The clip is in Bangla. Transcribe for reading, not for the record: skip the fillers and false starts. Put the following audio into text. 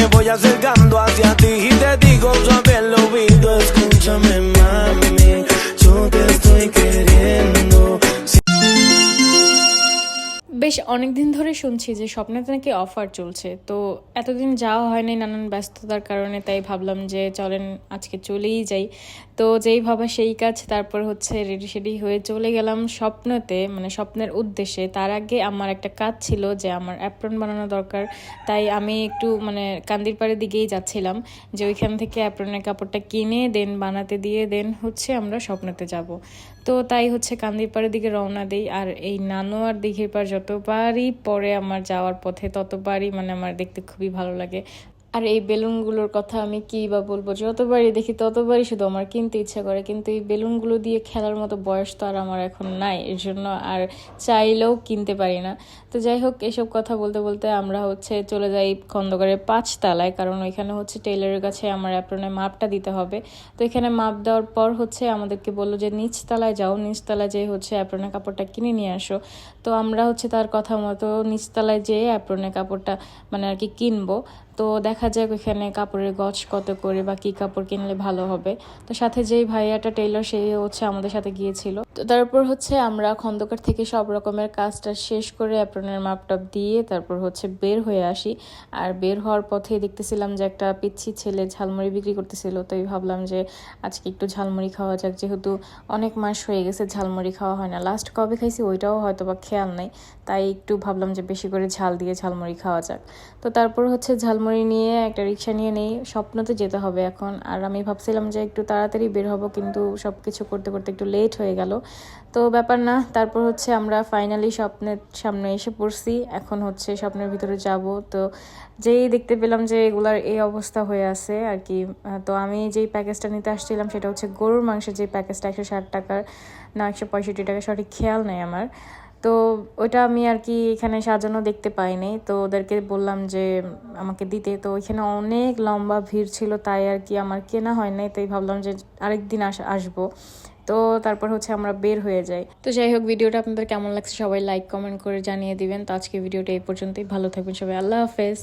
Me voy acercando hacia ti y te digo suave al oído, escúchame mami, yo te estoy queriendo. বেশ অনেকদিন ধরে শুনছি যে স্বপ্নেতে নাকি অফার চলছে, তো এতদিন যাওয়া হয়নি নানান ব্যস্ততার কারণে, তাই ভাবলাম যে চলেন আজকে চলেই যাই। তো যেই ভাবা সেই কাজ, তারপর হচ্ছে রেডি সেডি হয়ে চলে গেলাম স্বপ্নতে, মানে স্বপ্নের উদ্দেশ্যে। তার আগে আমার একটা কাজ ছিল যে আমার অ্যাপ্রন বানানো দরকার, তাই আমি একটু মানে কান্দিরপাড়ের দিকেই যাচ্ছিলাম যে ওইখান থেকে অ্যাপ্রনের কাপড়টা কিনে দেন বানাতে দিয়ে দেন হচ্ছে আমরা স্বপ্নতে যাব। তো তাই হচ্ছে কান্দিরপাড়ের দিকে রওনা দিই। আর এই নানু আর দিঘির পাড় যতবারই পরে আমার যাওয়ার পথে ততবারই মানে আমার দেখতে খুবই ভালো লাগে। আর এই বেলুনগুলোর কথা আমি কী বা বলবো, যতবারই দেখি ততবারই শুধু আমার কিনতে ইচ্ছা করে, কিন্তু এই বেলুনগুলো দিয়ে খেলার মতো বয়স তো আর আমার এখন নাই, এর জন্য আর চাইলেও কিনতে পারি না। তো যাই হোক, এসব কথা বলতে বলতে আমরা হচ্ছে চলে যাই খন্দকারের 5 তলায়, কারণ ওইখানে হচ্ছে টেইলারের কাছে আমার অ্যাপ্রনের মাপটা দিতে হবে। তো এখানে মাপ দেওয়ার পর হচ্ছে আমাদেরকে বললো যে নিচতলায় যাও, নিচতলায় যেয়ে হচ্ছে অ্যাপ্রনের কাপড়টা কিনে নিয়ে আসো। তো আমরা হচ্ছে তার কথা মতো নিচতলায় যেয়ে অ্যাপ্রনের কাপড়টা মানে আর কি কিনবো। তো দেখা যাক ওইখানে কাপড়ের গজ কত করে বা কী কাপড় কিনলে ভালো হবে। তো সাথে যেই ভাইয়াটা টেইলর সেই হচ্ছে আমাদের সাথে গিয়েছিল। তো তারপর হচ্ছে আমরা খন্দকার থেকে সব রকমের কাজটা শেষ করে অ্যাপ্রনের মাপটাপ দিয়ে তারপর হচ্ছে বের হয়ে আসি। আর বের হওয়ার পথে দেখতেছিলাম যে একটা পিচ্ছি ছেলে ঝালমুড়ি বিক্রি করতেছিল, তো ভাবলাম যে আজকে একটু ঝালমুড়ি খাওয়া যাক, যেহেতু অনেক মাস হয়ে গেছে ঝালমুড়ি খাওয়া হয় না। লাস্ট কবে খাইছি ওইটাও হয়তো বা খেয়াল নেই, তাই একটু ভাবলাম যে বেশি করে ঝাল দিয়ে ঝালমুড়ি খাওয়া যাক। তো তারপর হচ্ছে ঝালমুড়ি নিয়ে একটা রিক্সা নিয়ে নেই, স্বপ্নতে যেতে হবে এখন। আর আমি ভাবছিলাম যে একটু তাড়াতাড়ি বের হব, কিন্তু সব কিছু করতে করতে একটু লেট হয়ে গেল। তো ব্যাপার না, তারপর হচ্ছে আমরা ফাইনালি স্বপ্নের সামনে এসে পড়ছি। এখন হচ্ছে স্বপ্নের ভিতরে যাব। তো যেই দেখতে পেলাম যে এগুলার এই অবস্থা হয়ে আছে আর কি। তো আমি যেই প্যাকেজটা নিতে আসছিলাম সেটা হচ্ছে গরুর মাংসের যে প্যাকেজটা, 160 টাকার না 165 টাকা, সঠিক খেয়াল নেই আমার। তো ওইটা আমি আর কি এখানে সাজানো দেখতে পাইনি, তো ওদেরকে বললাম যে আমাকে দিতে। তো ওইখানে অনেক লম্বা ভিড় ছিল, তাই আর কি আমার কেনা হয় নাই, তাই ভাবলাম যে আরেকদিন আসবো। তো তারপর হচ্ছে আমরা বের হয়ে যাই। তো যাই হোক, ভিডিওটা আপনাদের কেমন লাগছে সবাই লাইক কমেন্ট করে জানিয়ে দিবেন। তো আজকে ভিডিওটা এই পর্যন্তই, ভালো থাকবেন সবাই, আল্লাহ হাফেজ।